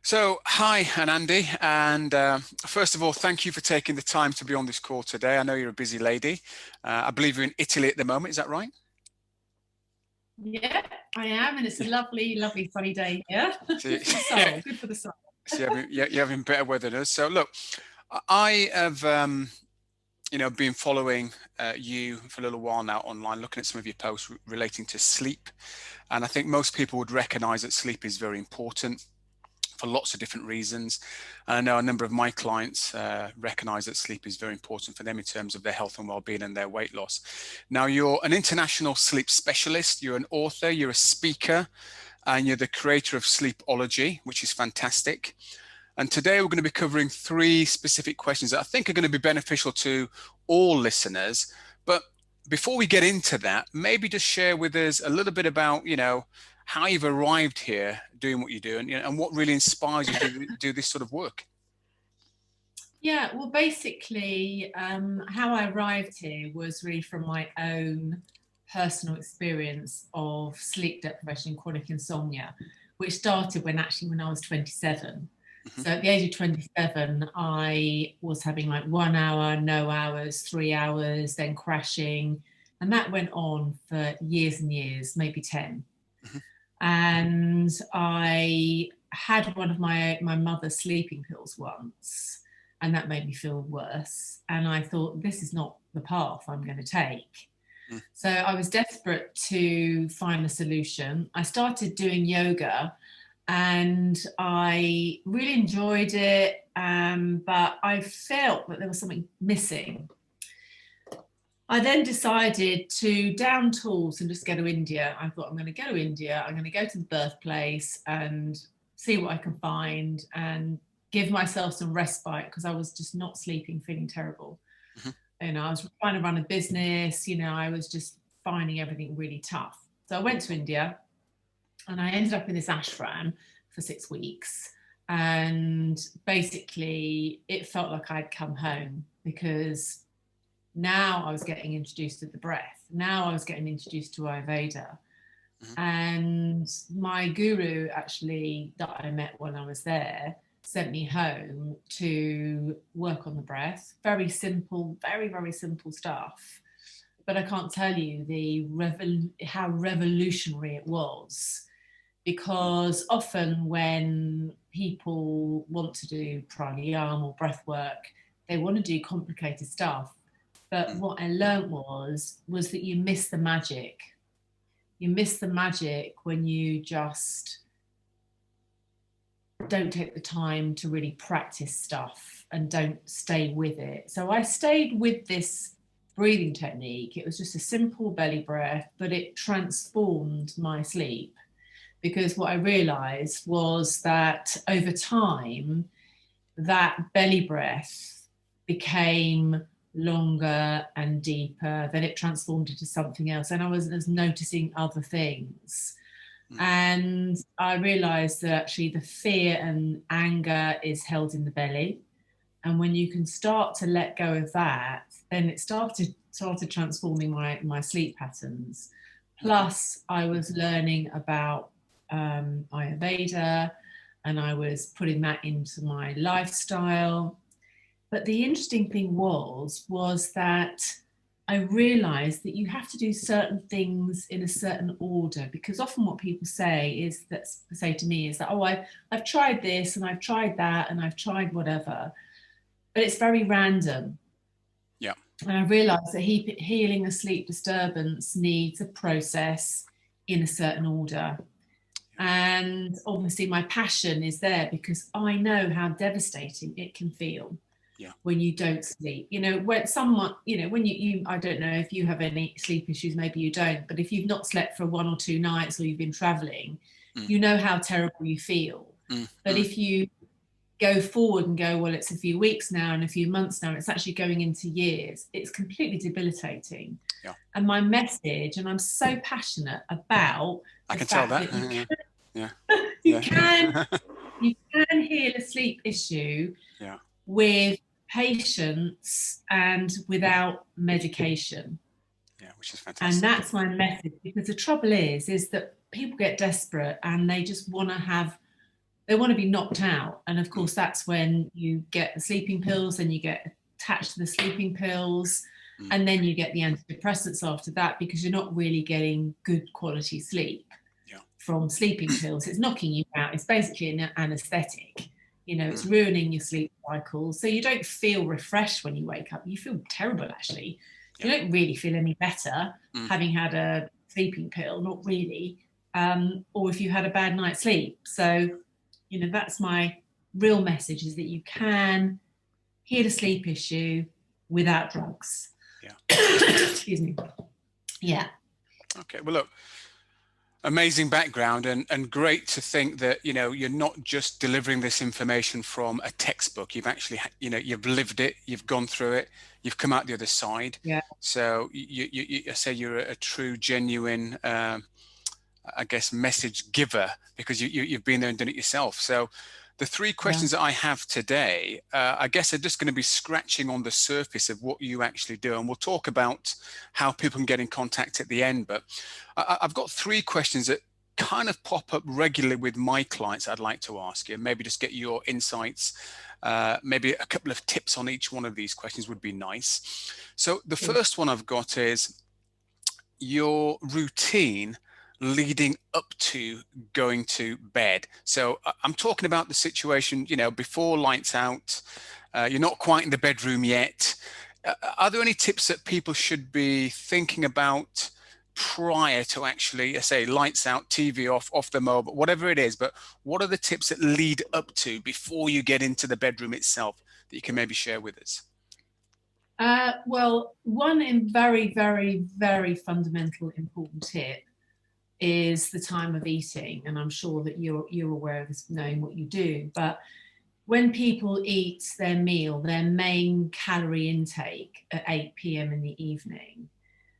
So, hi, and Andy, and first of all, thank you for taking the time to be on this call today. I know you're a busy lady. I believe you're in Italy at the moment, is that right? Yeah, I am, and it's a lovely, lovely sunny day here. Good for the soul, good for the soul. So you're having better weather than us. So look, I have been following you for a little while now online, looking at some of your posts relating to sleep. And I think most people would recognize that sleep is very important for lots of different reasons. And I know a number of my clients recognize that sleep is very important for them in terms of their health and well-being and their weight loss. Now, you're an international sleep specialist, you're an author, you're a speaker, and you're the creator of Sleepology, which is fantastic. And today we're going to be covering 3 specific questions that I think are going to be beneficial to all listeners. But before we get into that, maybe just share with us a little bit about, how you've arrived here doing what you do, and what really inspires you to do this sort of work. Yeah, well, basically, how I arrived here was really from my own personal experience of sleep deprivation and chronic insomnia, which started when I was 27. So at the age of 27, I was having like 1 hour, no hours, 3 hours, then crashing. And that went on for years and years, maybe 10. And I had one of my mother's sleeping pills once, and that made me feel worse. And I thought, this is not the path I'm going to take. So I was desperate to find a solution. I started doing yoga, and I really enjoyed it, but I felt that there was something missing. I then decided to down tools and just go to India. I thought, I'm going to go to India, I'm going to go to the birthplace and see what I can find and give myself some respite, because I was just not sleeping, feeling terrible. I was trying to run a business, I was just finding everything really tough. So I went to India, and I ended up in this ashram for 6 weeks. And basically, it felt like I'd come home, because now I was getting introduced to the breath. Now I was getting introduced to Ayurveda. And my guru, actually, that I met when I was there, sent me home to work on the breath. Very simple, very, very simple stuff. But I can't tell you how revolutionary it was. Because often when people want to do pranayama or breath work, they want to do complicated stuff. But what I learned was that you miss the magic. You miss the magic when you just don't take the time to really practice stuff and don't stay with it. So I stayed with this breathing technique. It was just a simple belly breath, but it transformed my sleep. Because what I realized was that over time, that belly breath became longer and deeper, then it transformed into something else, and I was noticing other things. And I realized that actually the fear and anger is held in the belly, and when you can start to let go of that, then it started transforming my sleep patterns. Plus I was learning about Ayurveda, and I was putting that into my lifestyle. But the interesting thing was that I realized that you have to do certain things in a certain order, because often what people say to me is that, oh, I've tried this and I've tried that and I've tried whatever, but it's very random. Yeah. And I realized that healing a sleep disturbance needs a process in a certain order. And obviously my passion is there because I know how devastating it can feel. Yeah. When you don't sleep, when someone, when you I don't know if you have any sleep issues, maybe you don't, but if you've not slept for 1 or 2 nights, or you've been traveling, you know how terrible you feel. But if you go forward and go, well, it's a few weeks now and a few months now, and it's actually going into years, it's completely debilitating. Yeah. And my message, and I'm so passionate about I can tell that. You can heal a sleep issue with patience and without medication. Yeah, which is fantastic. And that's my message, because the trouble is that people get desperate and they just want to be knocked out. And of course, that's when you get the sleeping pills, and you get attached to the sleeping pills, and then you get the antidepressants after that, because you're not really getting good quality sleep from sleeping pills. It's knocking you out. It's basically an anesthetic. It's ruining your sleep cycle. So you don't feel refreshed when you wake up. You feel terrible, actually. You don't really feel any better having had a sleeping pill, not really. Or if you had a bad night's sleep. So, that's my real message, is that you can heal a sleep issue without drugs. Excuse me. Yeah. Okay. Well, look, amazing background, and great to think that, you're not just delivering this information from a textbook. You've actually, you've lived it, you've gone through it, you've come out the other side. Yeah. So I say you're a true, genuine, I guess, message giver, because you've been there and done it yourself. So the three questions that I have today, I guess, are just going to be scratching on the surface of what you actually do. And we'll talk about how people can get in contact at the end. But I've got three questions that kind of pop up regularly with my clients I'd like to ask you. Maybe just get your insights. Maybe a couple of tips on each one of these questions would be nice. So the first one I've got is your routine leading up to going to bed. So I'm talking about the situation, before lights out, you're not quite in the bedroom yet. Are there any tips that people should be thinking about prior to actually, say, lights out, TV off the mobile, whatever it is, but what are the tips that lead up to before you get into the bedroom itself that you can maybe share with us? Well, one very, very, very fundamental important tip is the time of eating. And I'm sure that you're aware of this, knowing what you do. But when people eat their meal, their main calorie intake at 8 p.m. in the evening,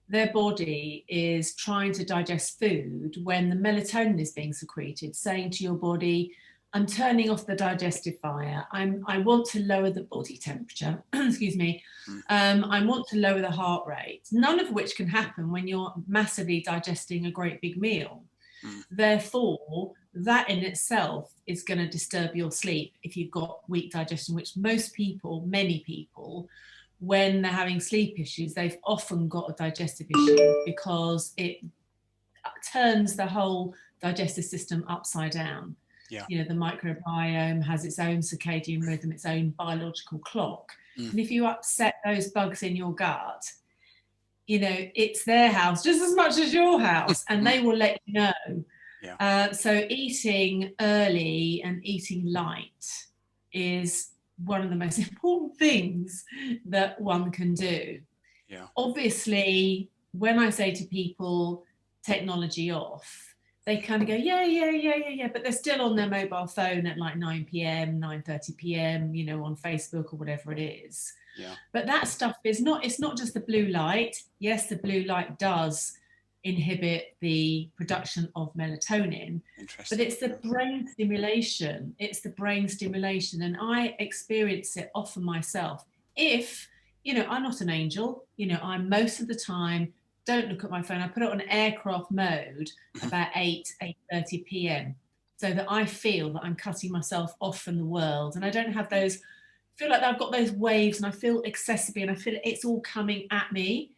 their body is trying to digest food when the melatonin is being secreted, saying to your body, I'm turning off the digestive fire. I want to lower the body temperature. Excuse me. I want to lower the heart rate. None of which can happen when you're massively digesting a great big meal. Therefore, that in itself is going to disturb your sleep if you've got weak digestion, which many people, when they're having sleep issues, they've often got a digestive issue, because it turns the whole digestive system upside down. The microbiome has its own circadian rhythm, its own biological clock. And if you upset those bugs in your gut, it's their house just as much as your house, and they will let you know. So eating early and eating light is one of the most important things that one can do. Obviously, when I say to people, technology off, they kind of go, yeah, but they're still on their mobile phone at like 9 p.m, 9:30 p.m, on Facebook or whatever it is. But that stuff it's not just the blue light. Yes, the blue light does inhibit the production of melatonin, but it's the brain stimulation. And I experience it often myself. If, I'm not an angel, I'm most of the time, don't look at my phone. I put it on aircraft mode about 8:30 p.m. so that I feel that I'm cutting myself off from the world, and I don't have those, feel like I've got those waves, and I feel excessively, and I feel it's all coming at me.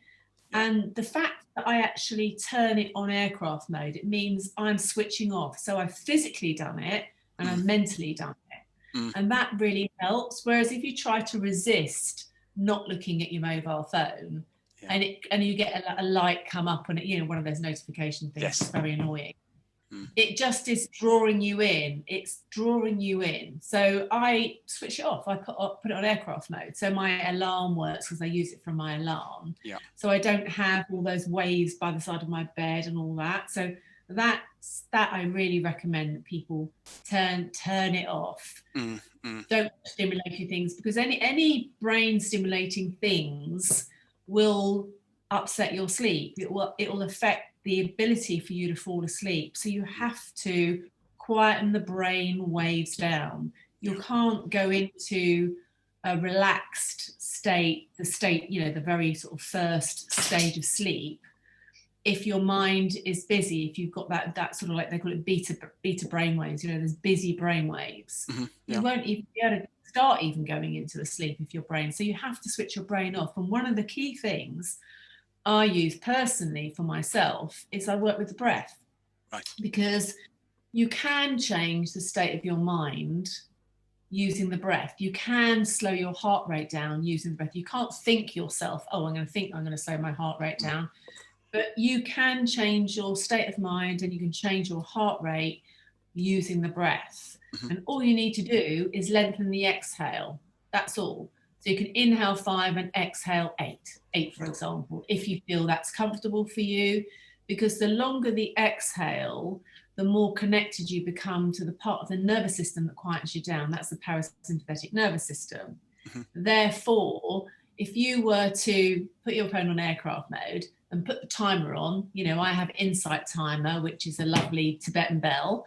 And the fact that I actually turn it on aircraft mode, it means I'm switching off. So I've physically done it, and I've mentally done it. And that really helps. Whereas if you try to resist not looking at your mobile phone, and you get a light come up on it, one of those notification things. It's very annoying. It just is drawing you in. It's drawing you in. So I switch it off. I put it on aircraft mode. So my alarm works, because I use it from my alarm. So I don't have all those waves by the side of my bed and all that. So that I really recommend that people turn it off. Don't stimulate things, because any brain stimulating things will upset your sleep. It will affect the ability for you to fall asleep. So you have to quieten the brain waves down. You can't go into a relaxed state, the very sort of first stage of sleep, if your mind is busy, if you've got that sort of, like they call it, beta brainwaves, there's busy brainwaves, you won't even be able to start even going into a sleep if your brain. So you have to switch your brain off. And one of the key things I use personally for myself is I work with the breath. Right. Because you can change the state of your mind using the breath. You can slow your heart rate down using the breath. You can't think yourself, oh, I'm going to slow my heart rate down. But you can change your state of mind and you can change your heart rate using the breath. And all you need to do is lengthen the exhale. That's all. So you can inhale 5 and exhale 8, for example, if you feel that's comfortable for you, because the longer the exhale, the more connected you become to the part of the nervous system that quiets you down. That's the parasympathetic nervous system. Therefore, if you were to put your phone on aircraft mode and put the timer on, I have Insight Timer, which is a lovely Tibetan bell,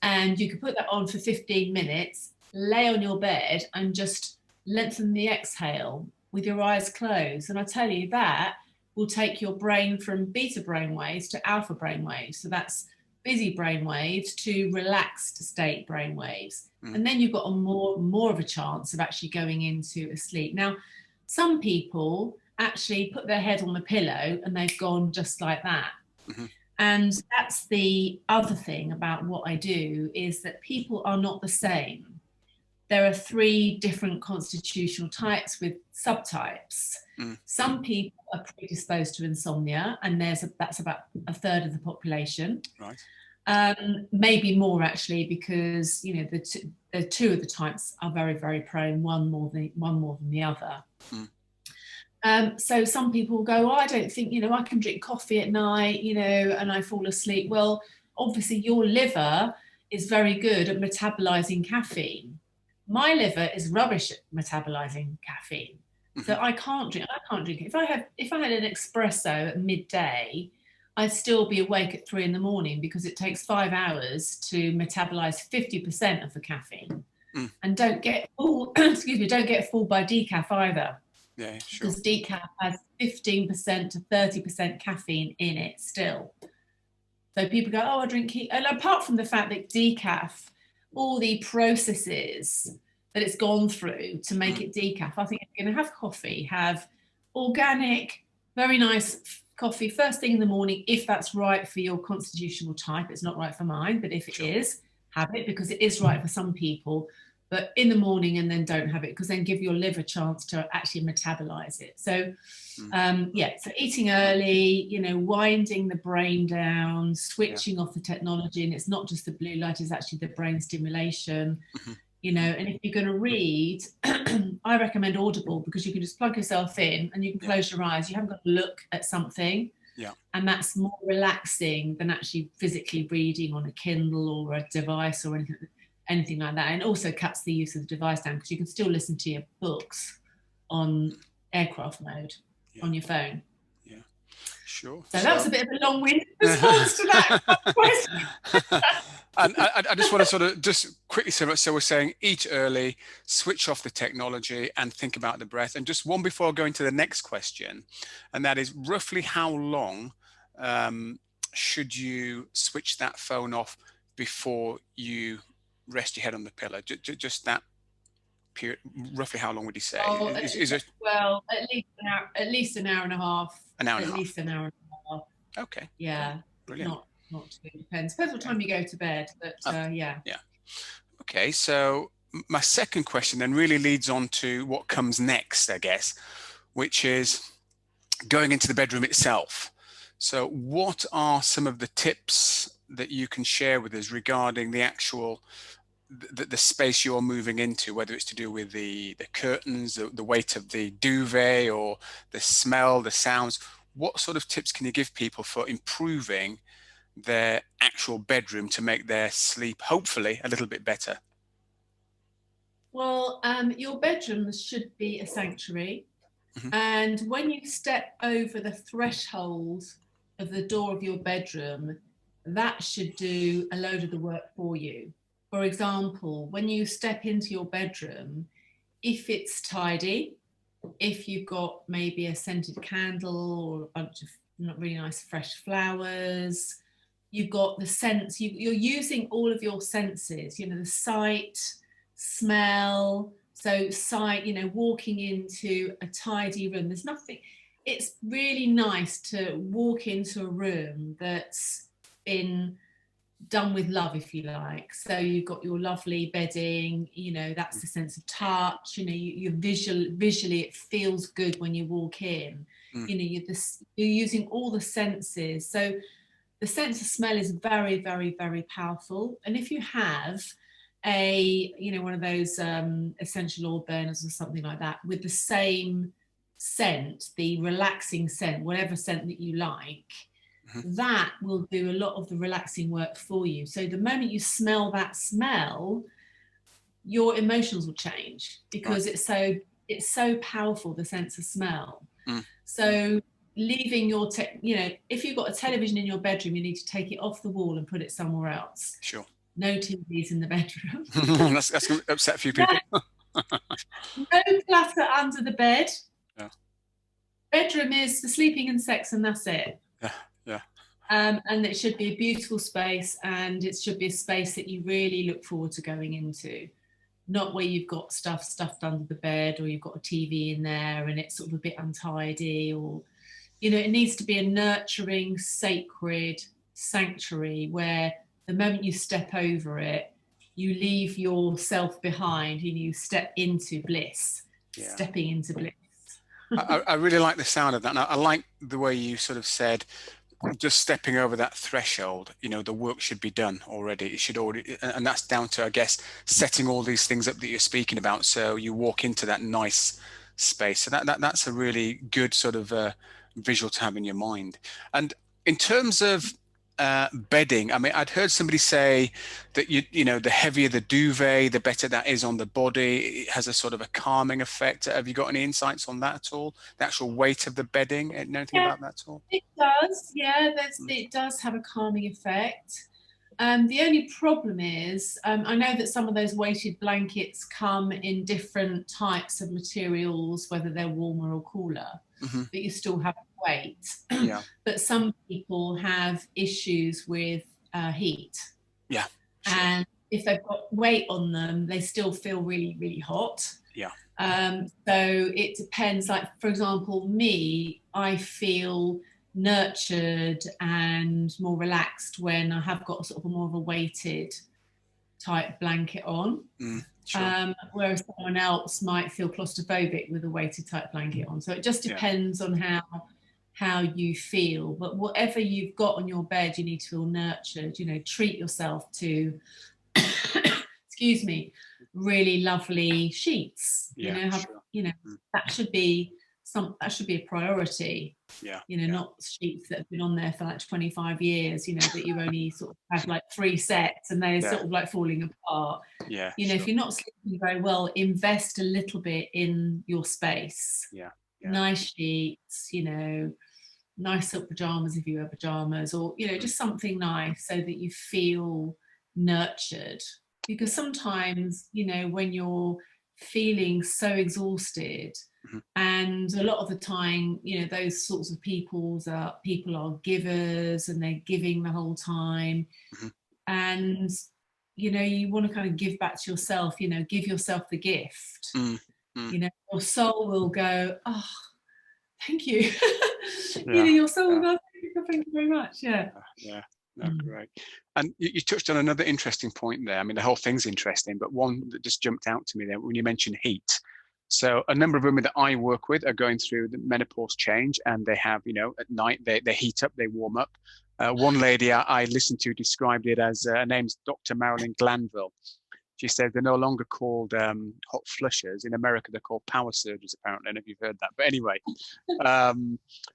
and you could put that on for 15 minutes, lay on your bed and just lengthen the exhale with your eyes closed. And I tell you, that will take your brain from beta brainwaves to alpha brainwaves. So that's busy brainwaves to relaxed state brainwaves. And then you've got a more of a chance of actually going into a sleep. Now, some people actually put their head on the pillow and they've gone just like that. And that's the other thing about what I do, is that people are not the same. There are 3 different constitutional types with subtypes. Some people are predisposed to insomnia, and that's about a third of the population. Right. Maybe more actually, because the 2 of the types are very, very prone, one more than the other. So some people go, I don't think, I can drink coffee at night, and I fall asleep. Well, obviously your liver is very good at metabolizing caffeine. My liver is rubbish at metabolizing caffeine. So I can't drink it. If I had an espresso at midday, I'd still be awake at 3 a.m, because it takes 5 hours to metabolize 50% of the caffeine. And don't get full by decaf either. Yeah, sure. Because decaf has 15% to 30% caffeine in it still. So people go, I drink, and apart from the fact that decaf, all the processes that it's gone through to make it decaf, I think if you're going to have coffee, have organic, very nice coffee first thing in the morning, if that's right for your constitutional type. It's not right for mine, but if it is, have it, because it is right for some people. But in the morning, and then don't have it, because then give your liver a chance to actually metabolize it. So so eating early, winding the brain down, switching off the technology. And it's not just the blue light, it's actually the brain stimulation. And if you're going to read, I recommend Audible, because you can just plug yourself in and you can close your eyes. You haven't got to look at something. And that's more relaxing than actually physically reading on a Kindle or a device or anything like that. And it also cuts the use of the device down, because you can still listen to your books on aircraft mode on your phone. Sure. So that was a bit of a long-winded response to that question. And I just want to sort of just quickly say, so we're saying eat early, switch off the technology, and think about the breath. And just one before going to the next question, and that is, roughly how long should you switch that phone off before you rest your head on the pillow? Just that period. Roughly how long would you say? Is it? Well, at least an hour and a half. An hour and a half. At least an hour and a half. Okay. Yeah. Brilliant. Not too, depends what time you go to bed, but yeah. Okay, so my second question then really leads on to what comes next, I guess, which is going into the bedroom itself. So what are some of the tips that you can share with us regarding the actual the space you're moving into, whether it's to do with the curtains, the weight of the duvet, or the smell, the sounds? What sort of tips can you give people for improving their actual bedroom to make their sleep hopefully a little bit better? Well, your bedroom should be a sanctuary. And when you step over the threshold of the door of your bedroom, that should do a load of the work for you. For example, when you step into your bedroom, if it's tidy, if you've got maybe a scented candle or a bunch of really nice fresh flowers. You've got the sense, you're using all of your senses, you know, the sight, smell. So sight, you know, walking into a tidy room, there's nothing, it's really nice to walk into a room that's been done with love, if you like. So you've got your lovely bedding, you know, that's the sense of touch, you know, you're visually it feels good when you walk in. Mm. You know, you're using all the senses. So the sense of smell is very, very, very powerful. And if you have a, you know, one of those essential oil burners or something like that with the same scent, the relaxing scent, whatever scent that you like, Mm-hmm. that will do a lot of the relaxing work for you. So the moment you smell that smell, your emotions will change Right. because it's so powerful, the sense of smell. Mm. So leaving your you know, if you've got a television in your bedroom, you need to take it off the wall and put it somewhere else. Sure. No TVs in the bedroom. That's going to upset a few no, people. no clutter under the bed. Yeah. Bedroom is for sleeping and sex, and that's it. Yeah. Yeah. And it should be a beautiful space, and it should be a space that you really look forward to going into. Not where you've got stuff stuffed under the bed, or you've got a TV in there and it's sort of a bit untidy, or, you know, it needs to be a nurturing, sacred sanctuary where the moment you step over it, you leave yourself behind and you step into bliss, Yeah. stepping into bliss. I really like the sound of that. And I like the way you sort of said, just stepping over that threshold, you know, the work should be done already. It should already, and that's down to, I guess, setting all these things up that you're speaking about. So you walk into that nice space. So that's a really good sort of visual to have in your mind. And in terms of bedding, I mean, I'd heard somebody say that you know, the heavier the duvet, the better that is on the body. It has a sort of a calming effect. Have you got any insights on that at all? The actual weight of the bedding? Know anything Yeah, about that at all? it does. Yeah, Mm. it does have a calming effect. The only problem is, I know that some of those weighted blankets come in different types of materials, whether they're warmer or cooler, Mm-hmm. but you still have weight. Yeah. But some people have issues with heat. Yeah. Sure. And if they've got weight on them, they still feel really, really hot. Yeah. So it depends. Like, for example, me, I feel nurtured and more relaxed when I have got sort of more of a weighted type blanket on. Mm, sure. Whereas someone else might feel claustrophobic with a weighted type blanket on. So it just Yeah. depends on how you feel. But whatever you've got on your bed, you need to feel nurtured. You know, treat yourself to excuse me, really lovely sheets. You Yeah. know, Sure. you know, Mm, that should be a priority. yeah. You know, Yeah. not sheets that have been on there for like 25 years, you know, that you only sort of have like 3 sets and they're Yeah. sort of like falling apart. Yeah. You know, if Sure. you're not sleeping very well, invest a little bit in your space. Yeah. Yeah. Nice sheets, you know, nice silk pajamas if you wear pajamas, or, you know, Mm, just something nice so that you feel nurtured. Because yeah. sometimes, you know, when you're feeling so exhausted, Mm-hmm. and a lot of the time, you know, those sorts of people are givers and they're giving the whole time. Mm-hmm. And, you know, you want to kind of give back to yourself, you know, give yourself the gift. Mm, mm, You know, your soul will go, oh, thank you. You yeah. know, your soul will Yeah. go, thank you very much. Yeah. Yeah. No, Mm. great. And you touched on another interesting point there. I mean, the whole thing's interesting, but one that just jumped out to me there when you mentioned heat. So a number of women that I work with are going through the menopause change, and they have, you know, at night they heat up, they warm up. One lady I listened to described it as her name's Dr. Marilyn Glanville. She said they're no longer called hot flushers. In America, they're called power surges, apparently. I don't know if you've heard that. But anyway,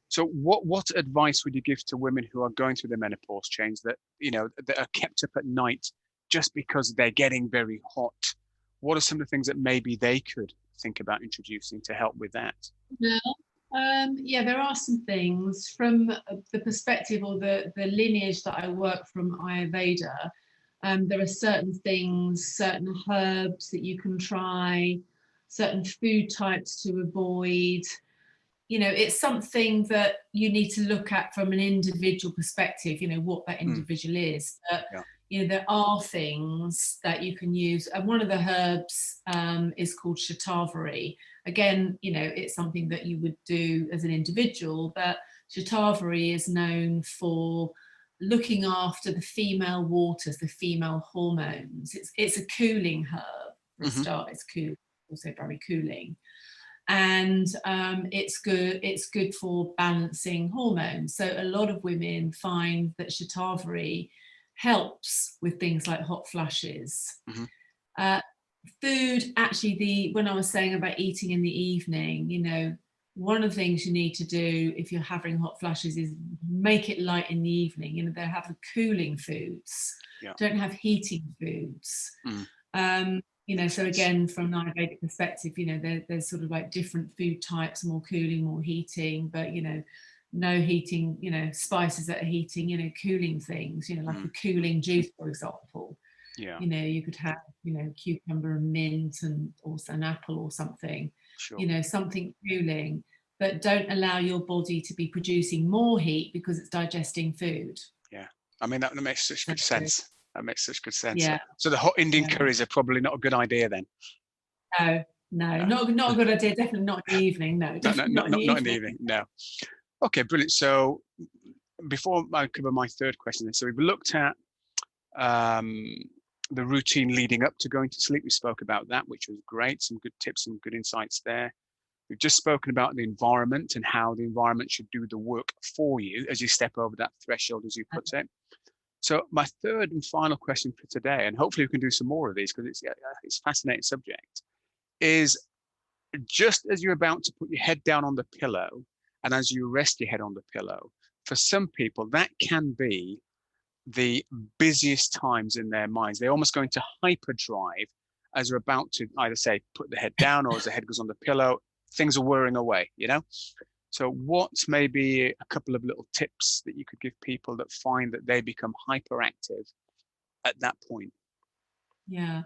so what advice would you give to women who are going through the menopause change that, you know, that are kept up at night just because they're getting very hot? What are some of the things that maybe they could think about introducing to help with that? Yeah. Yeah, there are some things from the perspective or the lineage that I work from Ayurveda. There are certain things, certain herbs that you can try, certain food types to avoid. you know, it's something that you need to look at from an individual perspective, you know, what that individual is. But, Yeah. you know, there are things that you can use. And one of the herbs is called shatavari. Again, you know, it's something that you would do as an individual, but shatavari is known for looking after the female waters, the female hormones. It's a cooling herb for a start. It's cool, also very cooling, and it's good for balancing hormones. So a lot of women find that shatavari helps with things like hot flushes. Food, actually, when I was saying about eating in the evening, you know, one of the things you need to do if you're having hot flushes is make it light in the evening. You know, they have the cooling foods, don't have heating foods. You know, so again, from an Ayurvedic perspective, you know, there's sort of like different food types, more cooling, more heating, but, you know, no heating, you know, spices that are heating, you know, cooling things, you know, like a cooling juice, for example. Yeah. You know, you could have, you know, cucumber and mint and also an apple or something, you know, something cooling, but don't allow your body to be producing more heat because it's digesting food. Yeah. I mean, that makes such good sense. That makes such good sense. Yeah. So the hot Indian curries are probably not a good idea then. No, not a good idea. Definitely not in the evening. No, definitely not in the evening. No. Okay, brilliant. So before I cover my third question, so we've looked at the routine leading up to going to sleep. We spoke about that, which was great. Some good tips and good insights there. We've just spoken about the environment and how the environment should do the work for you as you step over that threshold, as you put it. So my third and final question for today, and hopefully we can do some more of these because it's a fascinating subject, is just as you're about to put your head down on the pillow and as you rest your head on the pillow, for some people that can be the busiest times in their minds. They're almost going to hyperdrive as they're about to either say put the head down or as the head goes on the pillow, things are whirring away, you know? So what's maybe a couple of little tips that you could give people that find that they become hyperactive at that point? Yeah.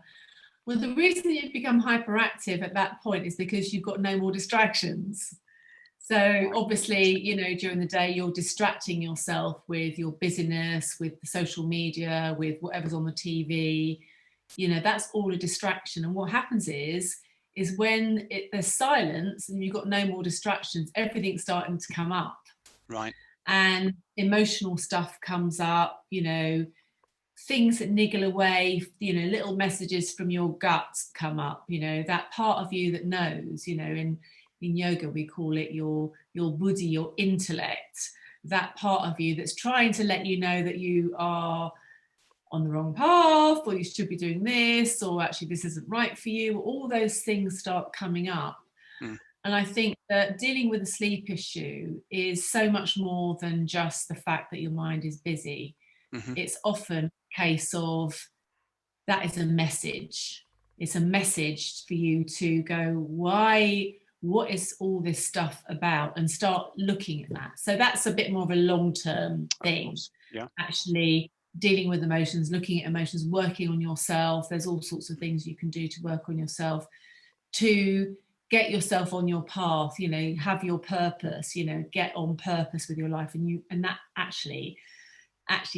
Well, the reason you become hyperactive at that point is because you've got no more distractions. So obviously, you know, during the day, you're distracting yourself with your busyness, with the social media, with whatever's on the TV. You know, that's all a distraction. And what happens is when there's silence and you've got no more distractions, everything's starting to come up. Right. And emotional stuff comes up, you know, things that niggle away, you know, little messages from your gut come up, you know, that part of you that knows, you know, in yoga we call it your buddhi, your intellect, that part of you that's trying to let you know that you are on the wrong path, or you should be doing this, or actually this isn't right for you. All those things start coming up. And I think that dealing with a sleep issue is so much more than just the fact that your mind is busy. It's often a case of that is a message. It's a message for you to go, what is all this stuff about, and start looking at that. So that's a bit more of a long-term thing. Yeah. Actually dealing with emotions, looking at emotions, working on yourself. There's all sorts of things you can do to work on yourself, to get yourself on your path, you know, have your purpose, you know, get on purpose with your life. And that actually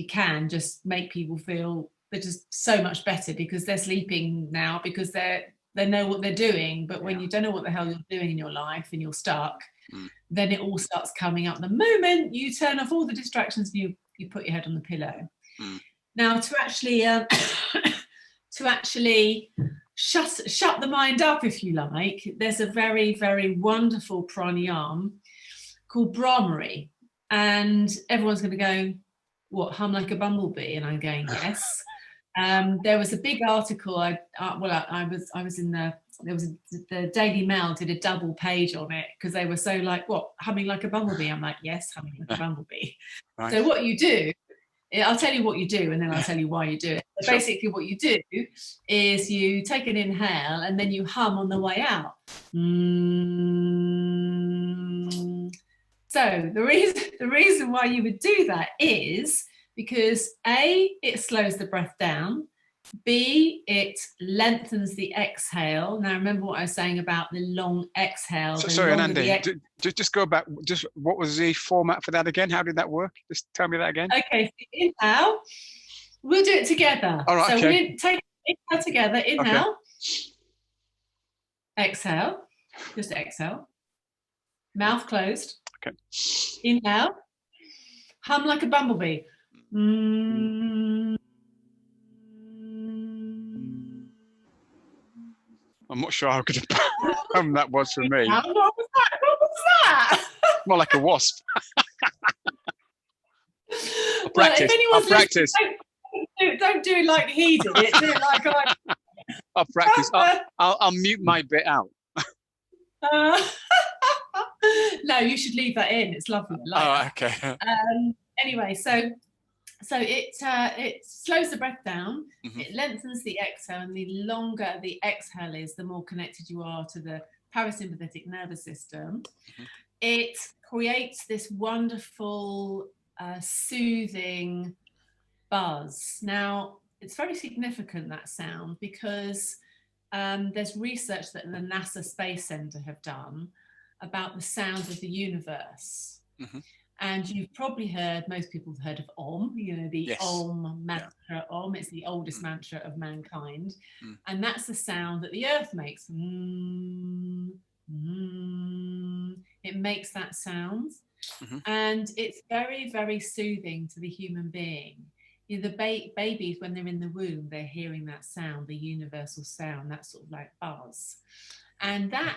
can just make people feel they're just so much better because they're sleeping now, because they know what they're doing. But when you don't know what the hell you're doing in your life and you're stuck, then it all starts coming up the moment you turn off all the distractions and you put your head on the pillow. Now, to actually shut the mind up, if you like, there's a very, very wonderful pranayama called Brahmari, and everyone's going to go, what, hum like a bumblebee? And I'm going, yes. There was a big article. I was in the Daily Mail did a double page on it because they were so like, what, humming like a bumblebee? I'm like, yes, humming like a bumblebee. Right. So what you do, I'll tell you what you do and then I'll tell you why you do it. But basically what you do is you take an inhale and then you hum on the way out. So the reason why you would do that is because A, it slows the breath down. B, it lengthens the exhale. Now remember what I was saying about the long exhale. So, The sorry, longer the Anandi, just go back. Just what was the format for that again? How did that work? Just tell me that again. Okay, so inhale. We'll do it together. All right, So okay. we'll take inhale together. Okay. Inhale. Exhale. Just exhale. Mouth closed. Okay. Inhale. Hum like a bumblebee. Mm. I'm not sure how good a that was for me. What was that? What was that? More like a wasp. I'll Well, practice. if anyone's practice. don't do it like he did it. Do it like I. I'll practice. I'll mute my bit out. No, you should leave that in. It's lovely. Like okay. Anyway, so it slows the breath down. Mm-hmm. It lengthens the exhale, and the longer the exhale is, the more connected you are to the parasympathetic nervous system. Mm-hmm. It creates this wonderful, soothing buzz. Now, it's very significant, that sound, because there's research that the NASA Space Center have done about the sounds of the universe. Mm-hmm. And you've probably heard, most people have heard of Om, the yes. Om mantra. Yeah. Om, it's the oldest mantra of mankind. And that's the sound that the earth makes. It makes that sound. Mm-hmm. And it's very, very soothing to the human being. The babies, when they're in the womb, they're hearing that sound, the universal sound, that sort of like buzz. And that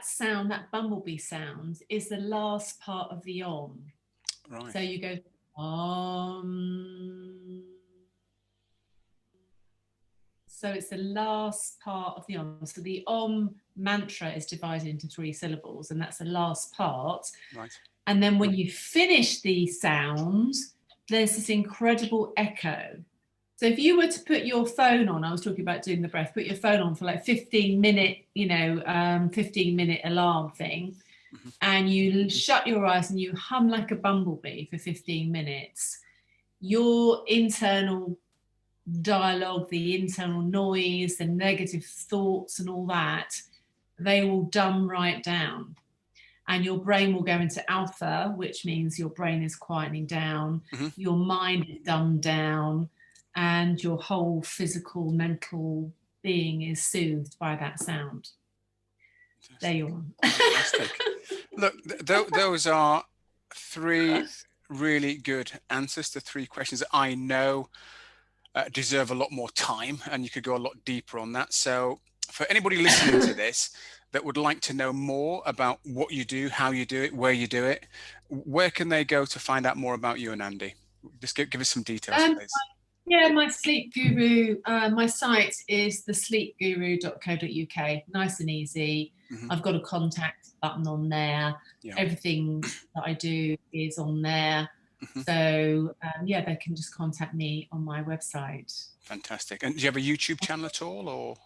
sound, that bumblebee sound, is the last part of the Om. Right. So you go Om. So it's the last part of the Om. So the Om mantra is divided into 3 syllables, and that's the last part. Right. And then when you finish the sound, there's this incredible echo. So if you were to put your phone on, I was talking about doing the breath, put your phone on for like 15-minute, 15-minute alarm thing, mm-hmm. and you shut your eyes and you hum like a bumblebee for 15 minutes, your internal dialogue, the internal noise, the negative thoughts and all that, they will dumb right down. And your brain will go into alpha, which means your brain is quietening down, mm-hmm. your mind is dumbed down, and your whole physical, mental being is soothed by that sound. Fantastic. There you are. Fantastic. Look, those are 3 really good answers to 3 questions that I know deserve a lot more time, and you could go a lot deeper on that. So for anybody listening to this that would like to know more about what you do, how you do it, where you do it, where can they go to find out more about you and Andy? Just give us some details, please. Yeah, my sleep guru, my site is thesleepguru.co.uk. Nice and easy. Mm-hmm. I've got a contact button on there. Yeah. Everything that I do is on there. Mm-hmm. So they can just contact me on my website. Fantastic. And do you have a YouTube channel at all, or?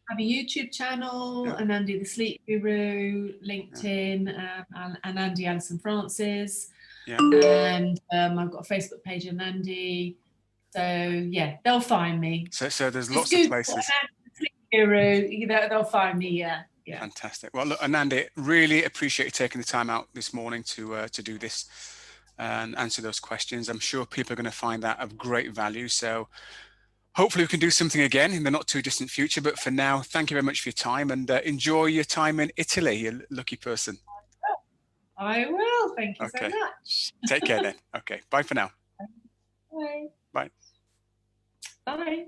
I have a YouTube channel, yeah. And Andy the Sleep Guru, LinkedIn, and Andy Alison Francis. Yeah. And I've got a Facebook page on Andy. So yeah, they'll find me. So there's lots of places. Sleep Guru, they'll find me. Yeah. Fantastic. Well, look, Anandi, really appreciate you taking the time out this morning to do this and answer those questions. I'm sure people are going to find that of great value. So hopefully we can do something again in the not too distant future. But for now, thank you very much for your time, and enjoy your time in Italy, you lucky person. I will. Thank you so much. Take care then. Okay. Bye for now. Bye. Bye. Bye.